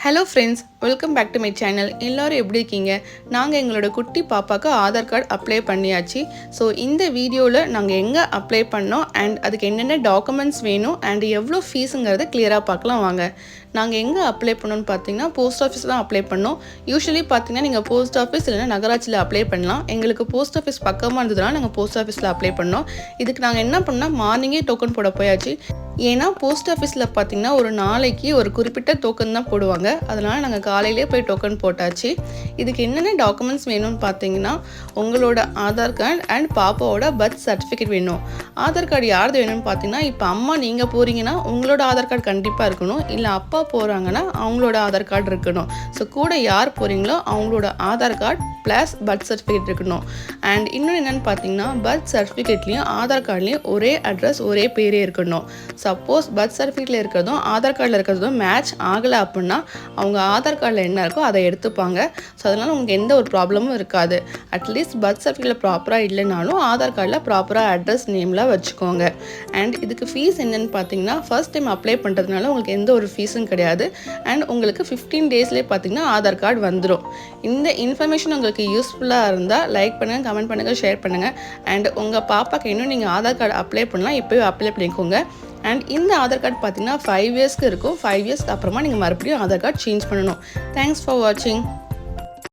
Hello friends, welcome back to my channel. எல்லோரும் எப்படி இருக்கீங்க? நாங்கள் எங்களோட குட்டி பாப்பாவுக்கு ஆதார் கார்டு அப்ளை பண்ணியாச்சு. ஸோ இந்த வீடியோவில் நாங்கள் எங்கே அப்ளை பண்ணோம் அண்ட் அதுக்கு என்னென்ன டாக்குமெண்ட்ஸ் வேணும் அண்ட் எவ்வளோ ஃபீஸுங்கிறத கிளியராக பார்க்கலாம் வாங்க. நாங்கள் எங்கே அப்ளை பண்ணோன்னு பார்த்தீங்கன்னா போஸ்ட் ஆஃபீஸ் தான் அப்ளை பண்ணோம். யூஸ்வலி பார்த்தீங்கன்னா நீங்கள் போஸ்ட் ஆஃபீஸ் இல்லைனா நகராட்சியில் அப்ளை பண்ணலாம். எங்களுக்கு போஸ்ட் ஆஃபீஸ் பக்கமாக இருந்ததுனால நாங்கள் போஸ்ட் ஆஃபீஸில் அப்ளை பண்ணோம். இதுக்கு நாங்கள் என்ன பண்ணோம்னா மார்னிங்கே டோக்கன் போட போயாச்சு. ஏன்னா போஸ்ட் ஆஃபீஸில் பார்த்தீங்கன்னா ஒரு நாளைக்கு ஒரு குறிப்பிட்ட டோக்கன் தான் போடுவாங்க. அதனால் நாங்கள் காலையிலே போய் டோக்கன் போட்டாச்சு. இதுக்கு என்னென்ன டாக்குமெண்ட்ஸ் வேணும்னு பார்த்தீங்கன்னா உங்களோட ஆதார் கார்டு அண்ட் பாப்பாவோட பர்த் சர்டிஃபிகேட் வேணும். ஆதார் கார்டு யாரது வேணும்னு பார்த்தீங்கன்னா இப்போ அம்மா நீங்கள் போகிறீங்கன்னா உங்களோட ஆதார் கார்டு கண்டிப்பாக இருக்கணும். இல்லை அப்பா போகிறாங்கன்னா அவங்களோட ஆதார் கார்டு இருக்கணும். ஸோ கூட யார் போகிறீங்களோ அவங்களோட Aadhaar card plus birth certificate இருக்கணும். அண்ட் இன்னொன்று என்னென்னு பார்த்தீங்கன்னா பர்த் சர்டிஃபிகேட்லேயும் ஆதார் கார்ட்லேயும் ஒரே அட்ரஸ் ஒரே பேரே இருக்கணும். சப்போஸ் பர்த் சர்டிஃபிகேட்டில் இருக்கிறதும் ஆதார் கார்டில் இருக்கிறதும் மேட்ச் ஆகலை அப்படின்னா அவங்க ஆதார் கார்டில் என்ன இருக்கோ அதை எடுத்துப்பாங்க. ஸோ அதனால் உங்களுக்கு எந்த ஒரு ப்ராப்ளமும் இருக்காது. அட்லீஸ்ட் பர்த் சர்டிஃபிகேட்டில் ப்ராப்பராக இல்லைனாலும் ஆதார் கார்டில் ப்ராப்பராக அட்ரஸ் நேம்லாம் வச்சுக்கோங்க. அண்ட் இதுக்கு ஃபீஸ் என்னென்னு பார்த்தீங்கன்னா ஃபர்ஸ்ட் டைம் அப்ளை பண்ணுறதுனால உங்களுக்கு எந்த ஒரு ஃபீஸும் கிடையாது. அண்ட் உங்களுக்கு 15 டேஸ்லேயே பார்த்தீங்கன்னா ஆதார் கார்டு வந்துடும். இந்த இன்ஃபர்மேஷன் உங்களுக்கு யூஸ்ஃபுல்லாக இருந்தால் லைக் பண்ணுங்கள், கமெண்ட் பண்ணுங்கள், ஷேர் பண்ணுங்கள். அண்ட் உங்கள் பாப்பாக்கு இன்னும் நீங்கள் ஆதார் கார்டு அப்ளை பண்ணலாம், இப்போயே அப்ளை பண்ணிக்கோங்க. அண்ட் இந்த ஆதார் கார்டு பார்த்தீங்கன்னா 5 இயர்ஸ்க்கு இருக்கும். 5 இயர்ஸ்க்கு அப்புறமா நீங்கள் மறுபடியும் ஆதார் கார்டு சேஞ்ச் பண்ணணும். தேங்க்ஸ் ஃபார் வாட்சிங்.